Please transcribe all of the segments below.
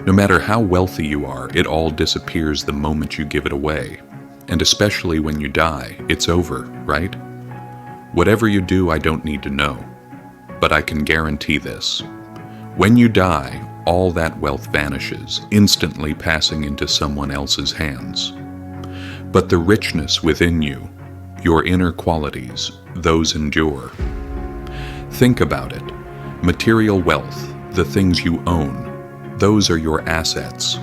No matter how wealthy you are, it all disappears the moment you give it away. And especially when you die, it's over, right? Whatever you do, I don't need to know. But I can guarantee this. When you die, all that wealth vanishes, instantly passing into someone else's hands. But the richness within you, your inner qualities, those endure. Think about it. Material wealth, the things you own, those are your assets.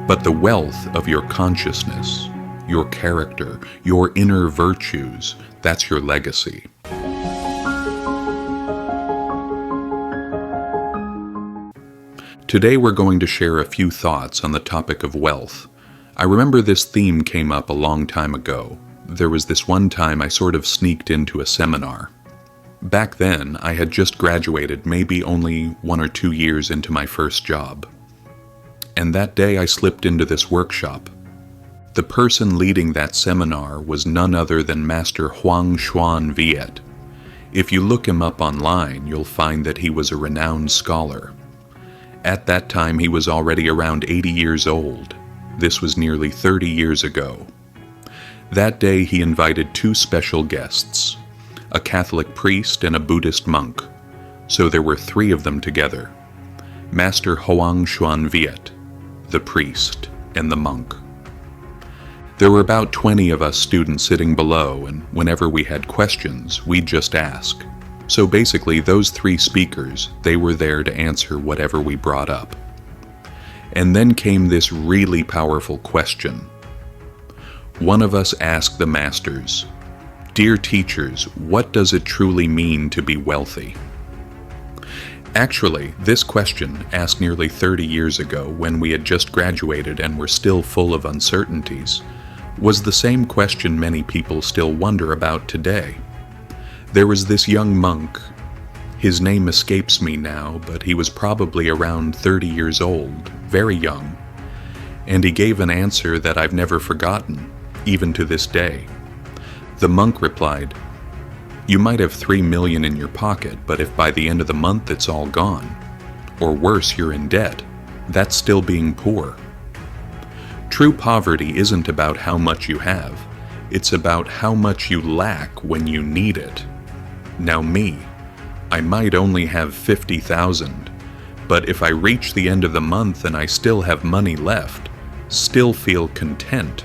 But the wealth of your consciousness, your character, your inner virtues, that's your legacy. Today we're going to share a few thoughts on the topic of wealth. I remember this theme came up a long time ago. There was this one time I sort of sneaked into a seminar. Back then, I had just graduated, maybe only 1 or 2 years into my first job. And that day I slipped into this workshop. The person leading that seminar was none other than Master Hoang Xuan Viet. If you look him up online, you'll find that he was a renowned scholar. At that time, he was already around 80 years old. This was nearly 30 years ago. That day, he invited 2 special guests, a Catholic priest and a Buddhist monk. So there were 3 of them together. Master Hoang Xuan Viet, the priest, and the monk. There were about 20 of us students sitting below, and whenever we had questions, we'd just ask. So basically, those 3 speakers, they were there to answer whatever we brought up. And then came this really powerful question. One of us asked the masters, "Dear teachers, what does it truly mean to be wealthy?" Actually, this question, asked nearly 30 years ago when we had just graduated and were still full of uncertainties, was the same question many people still wonder about today. There was this young monk. His name escapes me now, but he was probably around 30 years old, very young, and he gave an answer that I've never forgotten, even to this day. The monk replied, "You might have 3 million in your pocket, but if by the end of the month it's all gone, or worse, you're in debt, that's still being poor." True poverty isn't about how much you have, it's about how much you lack when you need it. Now me, I might only have 50,000, but if I reach the end of the month and I still have money left, still feel content,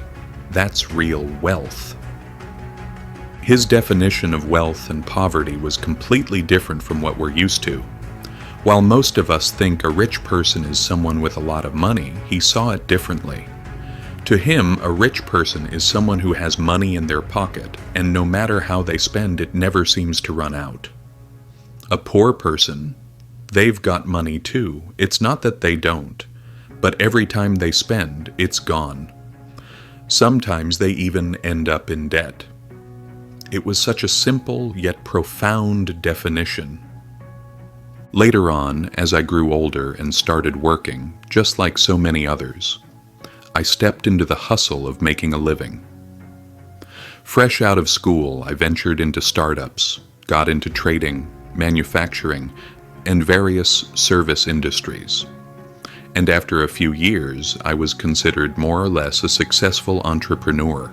that's real wealth. His definition of wealth and poverty was completely different from what we're used to. While most of us think a rich person is someone with a lot of money, he saw it differently. To him, a rich person is someone who has money in their pocket, and no matter how they spend, it never seems to run out. A poor person, they've got money too. It's not that they don't, but every time they spend, it's gone. Sometimes they even end up in debt. It was such a simple yet profound definition. Later on, as I grew older and started working, just like so many others, I stepped into the hustle of making a living. Fresh out of school, I ventured into startups, got into trading, manufacturing, and various service industries. And after a few years, I was considered more or less a successful entrepreneur,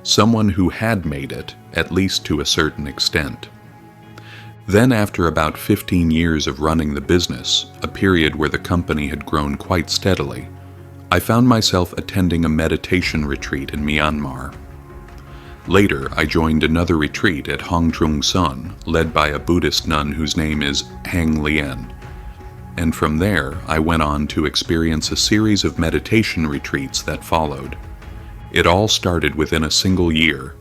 someone who had made it, at least to a certain extent. Then after about 15 years of running the business, a period where the company had grown quite steadily, I found myself attending a meditation retreat in Myanmar. Later, I joined another retreat at Hong Trung Son, led by a Buddhist nun whose name is Hang Lien. And from there, I went on to experience a series of meditation retreats that followed. It all started within a single year.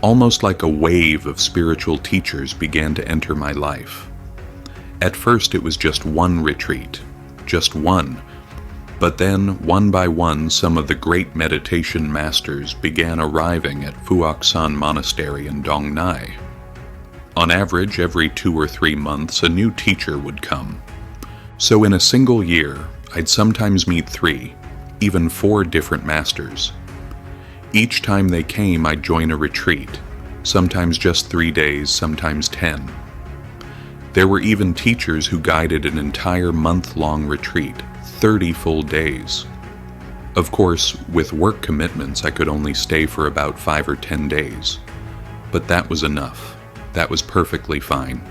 Almost like a wave of spiritual teachers began to enter my life. At first, it was just one retreat, just one. But then, one by one, some of the great meditation masters began arriving at Phuoc San Monastery in Dong Nai. On average, every 2 or 3 months, a new teacher would come. So in a single year, I'd sometimes meet 3, even 4 different masters. Each time they came, I'd join a retreat, sometimes just 3 days, sometimes 10. There were even teachers who guided an entire month-long retreat, 30 full days. Of course, with work commitments, I could only stay for about 5 or 10 days. But that was enough. That was perfectly fine.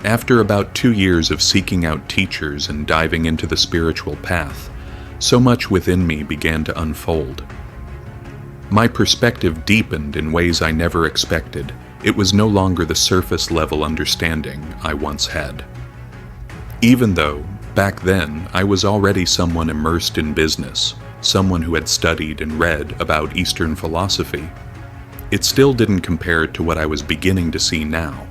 After about 2 years of seeking out teachers and diving into the spiritual path, so much within me began to unfold. My perspective deepened in ways I never expected. It was no longer the surface-level understanding I once had. Even though, back then, I was already someone immersed in business, someone who had studied and read about Eastern philosophy, it still didn't compare to what I was beginning to see now.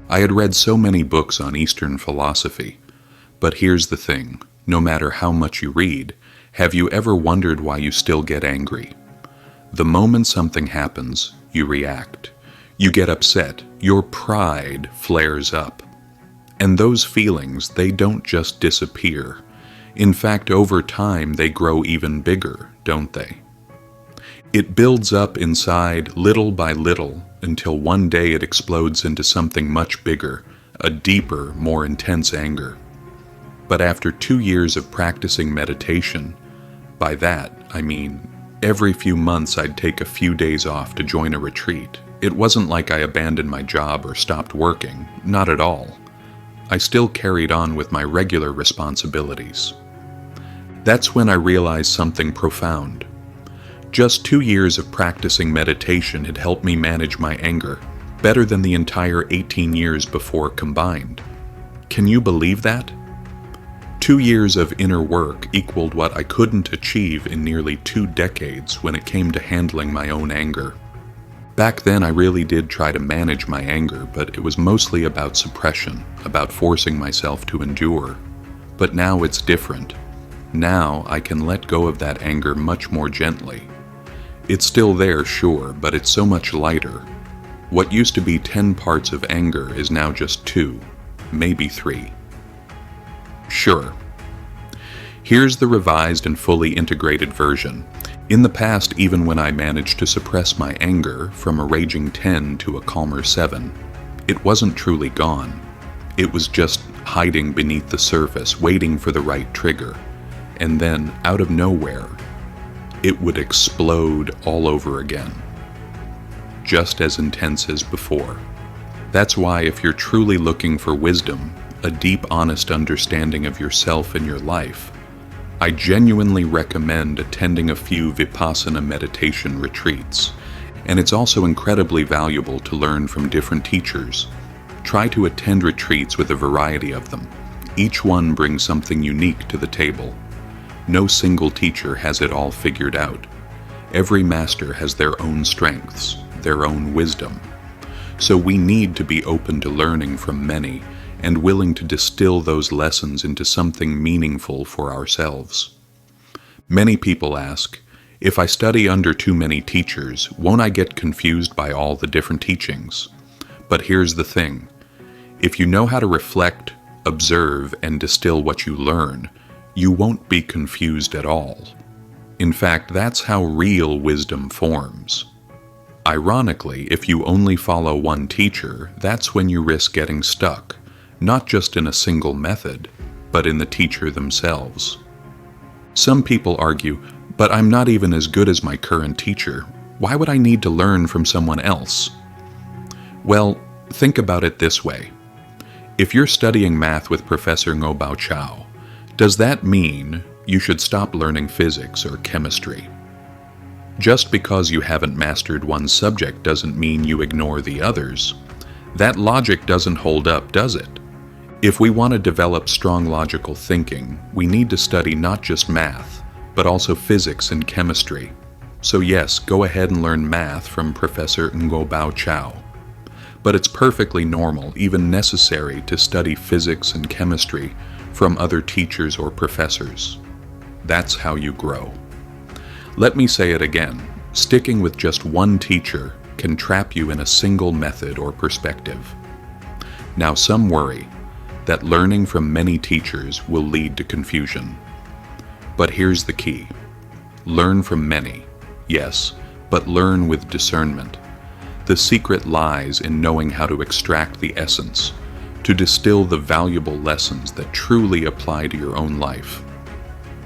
I had read so many books on Eastern philosophy, but here's the thing, no matter how much you read, have you ever wondered why you still get angry? The moment something happens, you react. You get upset, your pride flares up. And those feelings, they don't just disappear. In fact, over time, they grow even bigger, don't they? It builds up inside little by little until one day it explodes into something much bigger, a deeper, more intense anger. But after 2 years of practicing meditation, by that I mean every few months I'd take a few days off to join a retreat. It wasn't like I abandoned my job or stopped working, not at all. I still carried on with my regular responsibilities. That's when I realized something profound. Just 2 years of practicing meditation had helped me manage my anger, better than the entire 18 years before combined. Can you believe that? 2 years of inner work equaled what I couldn't achieve in nearly 2 decades when it came to handling my own anger. Back then I really did try to manage my anger, but it was mostly about suppression, about forcing myself to endure. But now it's different. Now I can let go of that anger much more gently. It's still there, sure, but it's so much lighter. What used to be 10 parts of anger is now just 2, maybe 3. Sure. Here's the revised and fully integrated version. In the past, even when I managed to suppress my anger from a raging 10 to a calmer 7, it wasn't truly gone. It was just hiding beneath the surface, waiting for the right trigger. And then, out of nowhere, it would explode all over again. Just as intense as before. That's why if you're truly looking for wisdom, a deep, honest understanding of yourself and your life, I genuinely recommend attending a few Vipassana meditation retreats. And it's also incredibly valuable to learn from different teachers. Try to attend retreats with a variety of them. Each one brings something unique to the table. No single teacher has it all figured out. Every master has their own strengths, their own wisdom. So we need to be open to learning from many and willing to distill those lessons into something meaningful for ourselves. Many people ask, if I study under too many teachers, won't I get confused by all the different teachings? But here's the thing. If you know how to reflect, observe, and distill what you learn, you won't be confused at all. In fact, that's how real wisdom forms. Ironically, if you only follow one teacher, that's when you risk getting stuck, not just in a single method, but in the teacher themselves. Some people argue, but I'm not even as good as my current teacher. Why would I need to learn from someone else? Well, think about it this way. If you're studying math with Professor Ngo Bao Chao, does that mean you should stop learning physics or chemistry? Just because you haven't mastered one subject doesn't mean you ignore the others. That logic doesn't hold up, does it? If we want to develop strong logical thinking, we need to study not just math, but also physics and chemistry. So yes, go ahead and learn math from Professor Ngo Bao Chao. But it's perfectly normal, even necessary, to study physics and chemistry from other teachers or professors. That's how you grow. Let me say it again. Sticking with just one teacher can trap you in a single method or perspective. Now, some worry that learning from many teachers will lead to confusion. But here's the key. Learn from many, yes, but learn with discernment. The secret lies in knowing how to extract the essence. to distill the valuable lessons that truly apply to your own life.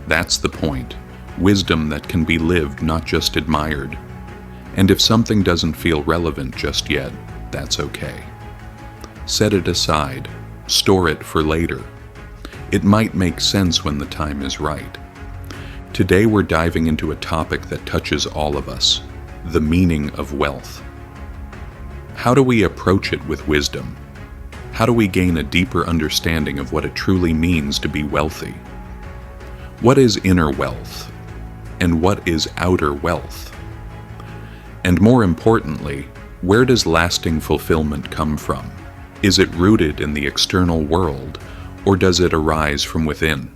That's the point. Wisdom that can be lived, not just admired. And if something doesn't feel relevant just yet, that's okay. Set it aside. Store it for later. It might make sense when the time is right. Today we're diving into a topic that touches all of us, the meaning of wealth. How do we approach it with wisdom? How do we gain a deeper understanding of what it truly means to be wealthy? What is inner wealth? And what is outer wealth? And more importantly, where does lasting fulfillment come from? Is it rooted in the external world, or does it arise from within?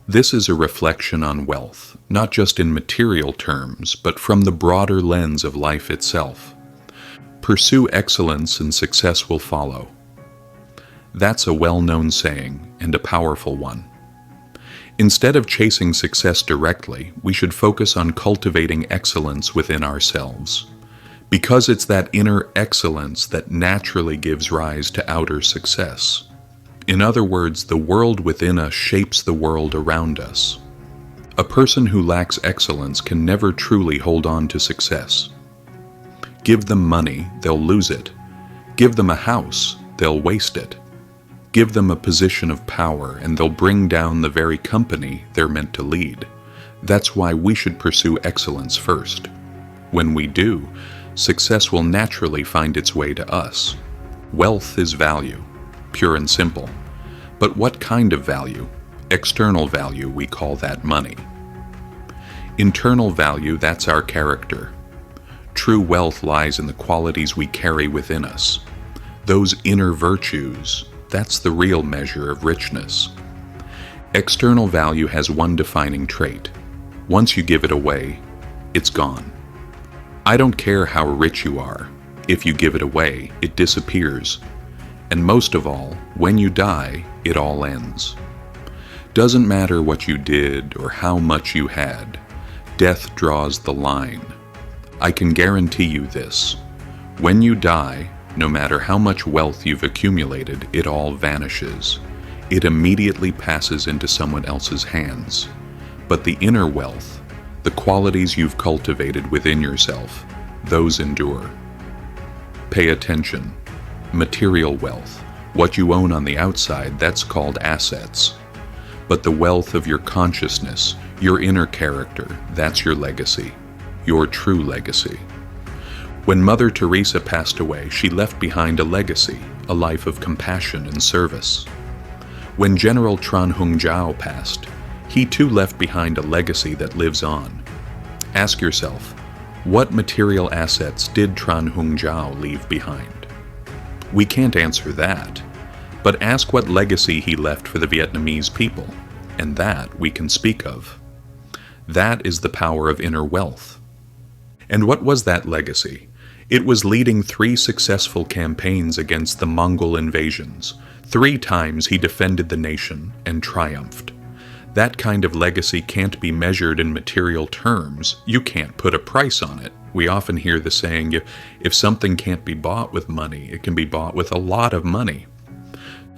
This is a reflection on wealth, not just in material terms, but from the broader lens of life itself. Pursue excellence and success will follow. That's a well-known saying, and a powerful one. Instead of chasing success directly, we should focus on cultivating excellence within ourselves, because it's that inner excellence that naturally gives rise to outer success. In other words, the world within us shapes the world around us. A person who lacks excellence can never truly hold on to success. Give them money, they'll lose it. Give them a house, they'll waste it. Give them a position of power, and they'll bring down the very company they're meant to lead. That's why we should pursue excellence first. When we do, success will naturally find its way to us. Wealth is value, pure and simple. But what kind of value? External value, we call that money. Internal value, that's our character. True wealth lies in the qualities we carry within us. Those inner virtues, that's the real measure of richness. External value has one defining trait. Once you give it away, it's gone. I don't care how rich you are. If you give it away, it disappears. And most of all, when you die, it all ends. Doesn't matter what you did or how much you had. Death draws the line. I can guarantee you this. When you die, no matter how much wealth you've accumulated, it all vanishes. It immediately passes into someone else's hands. But the inner wealth, the qualities you've cultivated within yourself, those endure. Pay attention. Material wealth, what you own on the outside, that's called assets. But the wealth of your consciousness, your inner character, that's your legacy, your true legacy. When Mother Teresa passed away, she left behind a legacy, a life of compassion and service. When General Trần Hưng Đạo passed, he too left behind a legacy that lives on. Ask yourself, what material assets did Trần Hưng Đạo leave behind? We can't answer that, but ask what legacy he left for the Vietnamese people, and that we can speak of. That is the power of inner wealth. And what was that legacy? It was leading 3 successful campaigns against the Mongol invasions. 3 times he defended the nation and triumphed. That kind of legacy can't be measured in material terms. You can't put a price on it. We often hear the saying, if something can't be bought with money, it can be bought with a lot of money.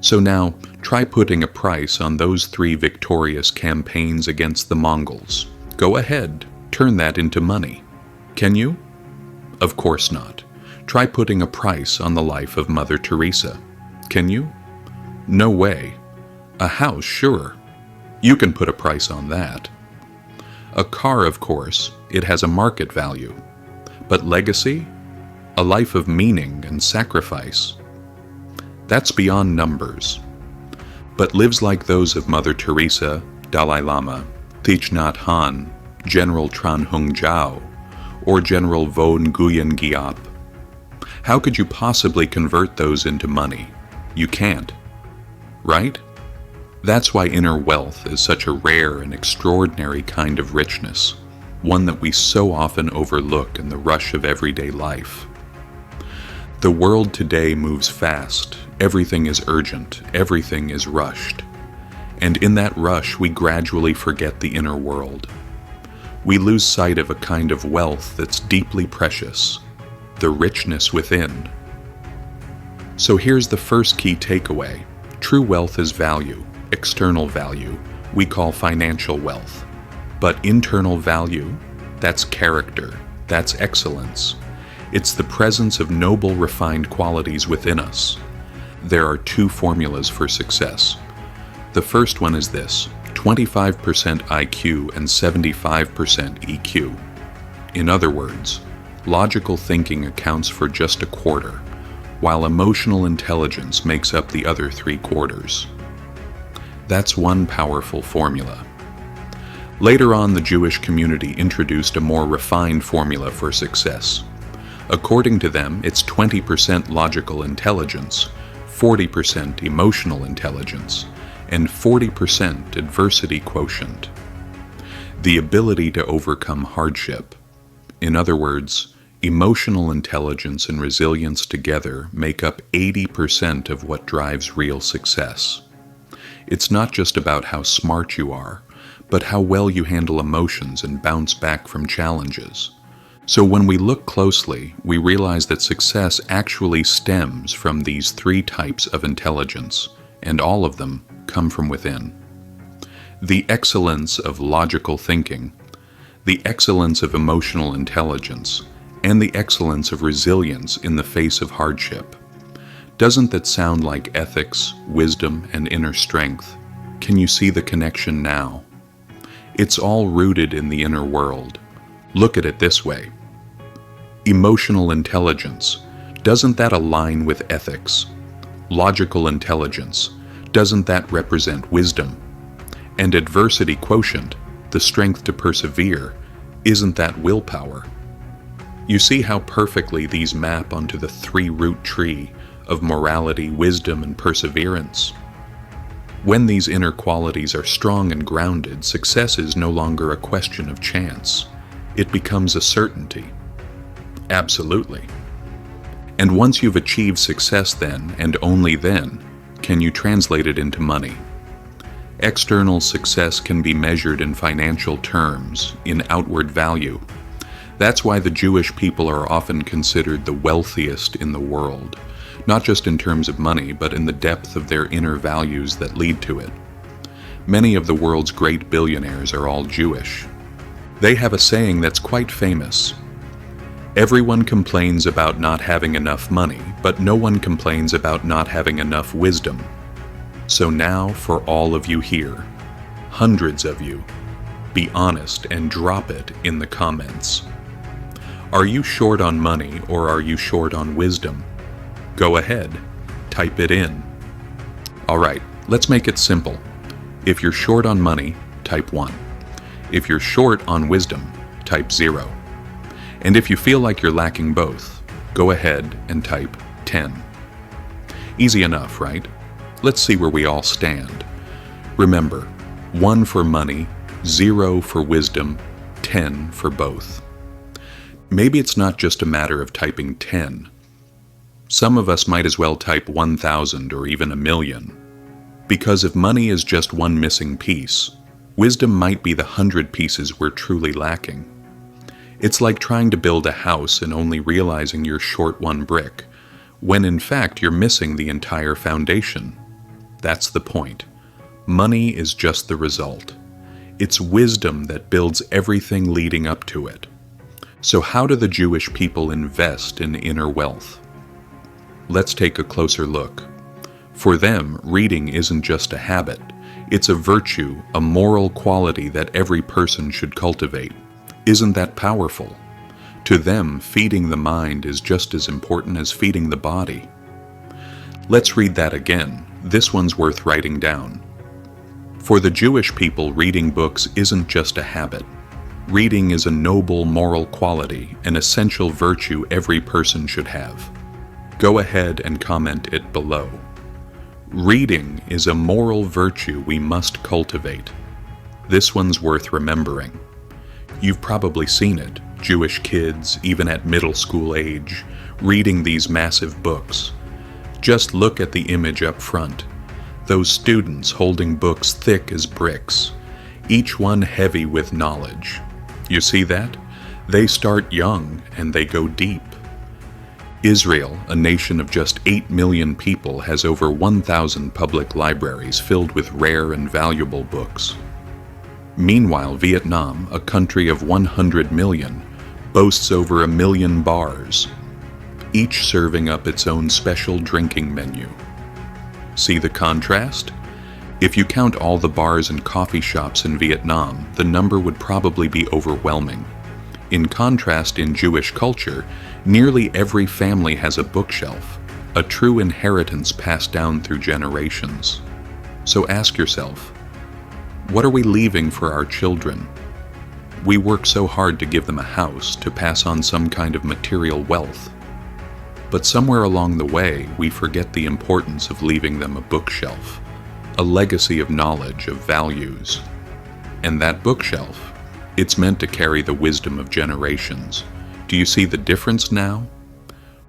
So now, try putting a price on those 3 victorious campaigns against the Mongols. Go ahead, turn that into money. Can you? Of course not. Try putting a price on the life of Mother Teresa. Can you? No way. A house, sure. You can put a price on that. A car, of course, it has a market value. But legacy? A life of meaning and sacrifice. That's beyond numbers. But lives like those of Mother Teresa, Dalai Lama, Thich Nhat Hanh, General Trần Hưng Đạo, or General Vo Nguyen Giap. How could you possibly convert those into money? You can't. Right? That's why inner wealth is such a rare and extraordinary kind of richness, one that we so often overlook in the rush of everyday life. The world today moves fast, everything is urgent, everything is rushed. And in that rush, we gradually forget the inner world. We lose sight of a kind of wealth that's deeply precious, the richness within. So here's the first key takeaway. True wealth is value, external value, we call financial wealth. But internal value, that's character, that's excellence. It's the presence of noble, refined qualities within us. There are two formulas for success. The first one is this: 25% IQ and 75% EQ. In other words, logical thinking accounts for just a quarter, while emotional intelligence makes up the other 3/4. That's one powerful formula. Later on, the Jewish community introduced a more refined formula for success. According to them, it's 20% logical intelligence, 40% emotional intelligence, and 40% adversity quotient. The ability to overcome hardship. In other words, emotional intelligence and resilience together make up 80% of what drives real success. It's not just about how smart you are, but how well you handle emotions and bounce back from challenges. So when we look closely, we realize that success actually stems from these three types of intelligence, and all of them come from within. The excellence of logical thinking, the excellence of emotional intelligence, and the excellence of resilience in the face of hardship. Doesn't that sound like ethics, wisdom, and inner strength? Can you see the connection now? It's all rooted in the inner world. Look at it this way. Emotional intelligence, doesn't that align with ethics? Logical intelligence, doesn't that represent wisdom? And adversity quotient, the strength to persevere, isn't that willpower? You see how perfectly these map onto the three-root tree of morality, wisdom, and perseverance? When these inner qualities are strong and grounded, success is no longer a question of chance. It becomes a certainty. Absolutely. And once you've achieved success then, and only then, can you translate it into money. External success can be measured in financial terms, in outward value. That's why the Jewish people are often considered the wealthiest in the world, not just in terms of money, but in the depth of their inner values that lead to it. Many of the world's great billionaires are all Jewish. They have a saying that's quite famous. Everyone complains about not having enough money, but no one complains about not having enough wisdom. So now, for all of you here, hundreds of you, be honest and drop it in the comments. Are you short on money or are you short on wisdom? Go ahead, type it in. Alright, let's make it simple. If you're short on money, type 1. If you're short on wisdom, type 0. And if you feel like you're lacking both, go ahead and type 10. Easy enough, right? Let's see where we all stand. Remember, 1 for money, 0 for wisdom, 10 for both. Maybe it's not just a matter of typing 10. Some of us might as well type 1,000 or even 1,000,000. Because if money is just one missing piece, wisdom might be the 100 pieces we're truly lacking. It's like trying to build a house and only realizing you're short one brick, when in fact you're missing the entire foundation. That's the point. Money is just the result. It's wisdom that builds everything leading up to it. So how do the Jewish people invest in inner wealth? Let's take a closer look. For them, reading isn't just a habit. It's a virtue, a moral quality that every person should cultivate. Isn't that powerful? To them, feeding the mind is just as important as feeding the body. Let's read that again. This one's worth writing down. For the Jewish people, reading books isn't just a habit. Reading is a noble moral quality, an essential virtue every person should have. Go ahead and comment it below. Reading is a moral virtue we must cultivate. This one's worth remembering. You've probably seen it, Jewish kids, even at middle school age, reading these massive books. Just look at the image up front. Those students holding books thick as bricks, each one heavy with knowledge. You see that? They start young and they go deep. Israel, a nation of just 8 million people, has over 1,000 public libraries filled with rare and valuable books. Meanwhile, Vietnam, a country of 100 million, boasts over 1 million bars, each serving up its own special drinking menu. See the contrast? If you count all the bars and coffee shops in Vietnam, the number would probably be overwhelming. In contrast, in Jewish culture, nearly every family has a bookshelf, a true inheritance passed down through generations. So ask yourself, what are we leaving for our children? We work so hard to give them a house, to pass on some kind of material wealth. But somewhere along the way, we forget the importance of leaving them a bookshelf, a legacy of knowledge, of values. And that bookshelf, it's meant to carry the wisdom of generations. Do you see the difference now?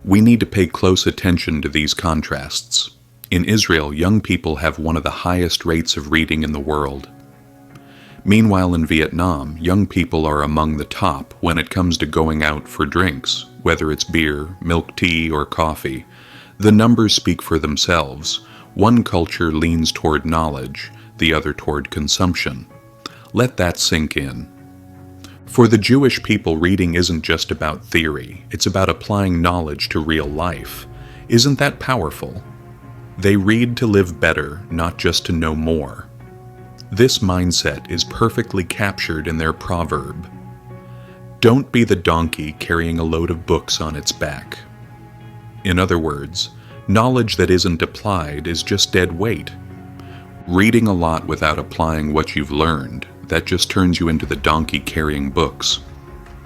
We need to pay close attention to these contrasts. In Israel, young people have one of the highest rates of reading in the world. Meanwhile, in Vietnam, young people are among the top when it comes to going out for drinks, whether it's beer, milk tea, or coffee. The numbers speak for themselves. One culture leans toward knowledge, the other toward consumption. Let that sink in. For the Jewish people, reading isn't just about theory, it's about applying knowledge to real life. Isn't that powerful? They read to live better, not just to know more. This mindset is perfectly captured in their proverb. Don't be the donkey carrying a load of books on its back. In other words, knowledge that isn't applied is just dead weight. Reading a lot without applying what you've learned, that just turns you into the donkey carrying books.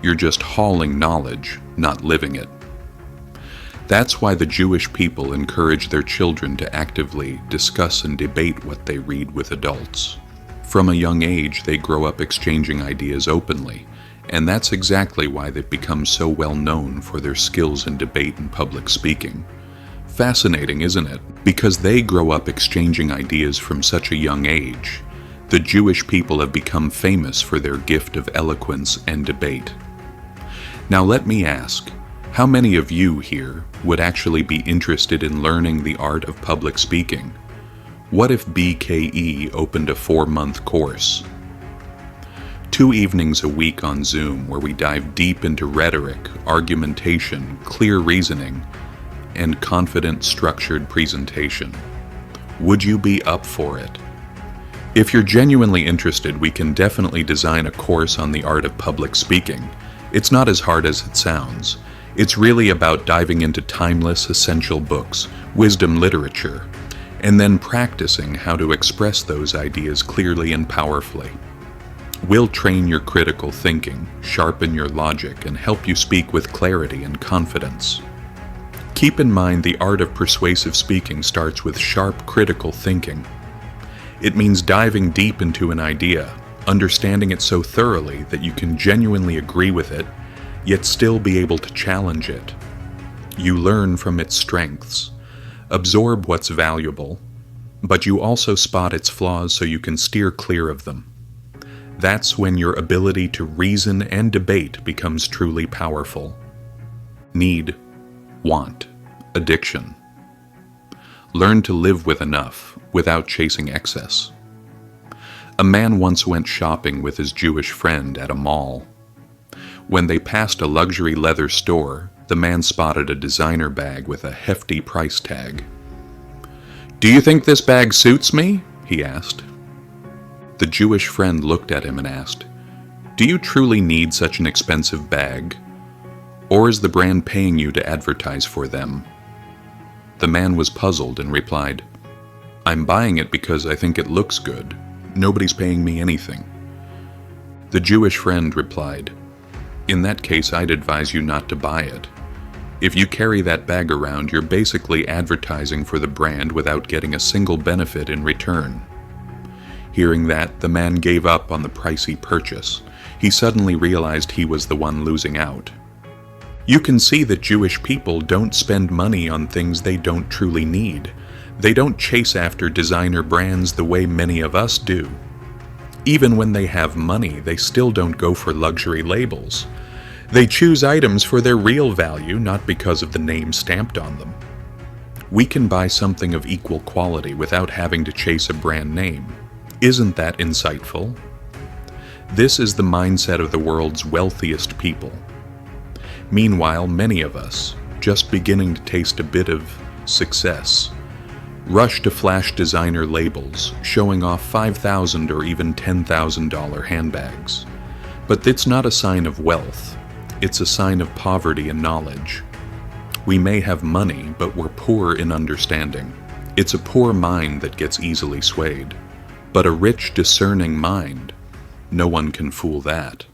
You're just hauling knowledge, not living it. That's why the Jewish people encourage their children to actively discuss and debate what they read with adults. From a young age, they grow up exchanging ideas openly, and that's exactly why they've become so well known for their skills in debate and public speaking. Fascinating, isn't it? Because they grow up exchanging ideas from such a young age. The Jewish people have become famous for their gift of eloquence and debate. Now let me ask, how many of you here would actually be interested in learning the art of public speaking? What if BKE opened a 4-month course? 2 evenings a week on Zoom where we dive deep into rhetoric, argumentation, clear reasoning, and confident, structured presentation. Would you be up for it? If you're genuinely interested, we can definitely design a course on the art of public speaking. It's not as hard as it sounds. It's really about diving into timeless, essential books, wisdom literature, and then practicing how to express those ideas clearly and powerfully. We'll train your critical thinking, sharpen your logic, and help you speak with clarity and confidence. Keep in mind, the art of persuasive speaking starts with sharp critical thinking. It means diving deep into an idea, understanding it so thoroughly that you can genuinely agree with it, yet still be able to challenge it. You learn from its strengths, absorb what's valuable, but you also spot its flaws so you can steer clear of them. That's when your ability to reason and debate becomes truly powerful. Need, want, addiction. Learn to live with enough, without chasing excess. A man once went shopping with his Jewish friend at a mall. When they passed a luxury leather store, the man spotted a designer bag with a hefty price tag. "Do you think this bag suits me?" he asked. The Jewish friend looked at him and asked, "Do you truly need such an expensive bag? Or is the brand paying you to advertise for them?" The man was puzzled and replied, "I'm buying it because I think it looks good. Nobody's paying me anything." The Jewish friend replied, "In that case, I'd advise you not to buy it. If you carry that bag around, you're basically advertising for the brand without getting a single benefit in return." Hearing that, the man gave up on the pricey purchase. He suddenly realized he was the one losing out. You can see that Jewish people don't spend money on things they don't truly need. They don't chase after designer brands the way many of us do. Even when they have money, they still don't go for luxury labels. They choose items for their real value, not because of the name stamped on them. We can buy something of equal quality without having to chase a brand name. Isn't that insightful? This is the mindset of the world's wealthiest people. Meanwhile, many of us, just beginning to taste a bit of success, rush to flash designer labels showing off $5,000 or even $10,000 handbags. But it's not a sign of wealth. It's a sign of poverty and knowledge. We may have money, but we're poor in understanding. It's a poor mind that gets easily swayed. But a rich, discerning mind, no one can fool that.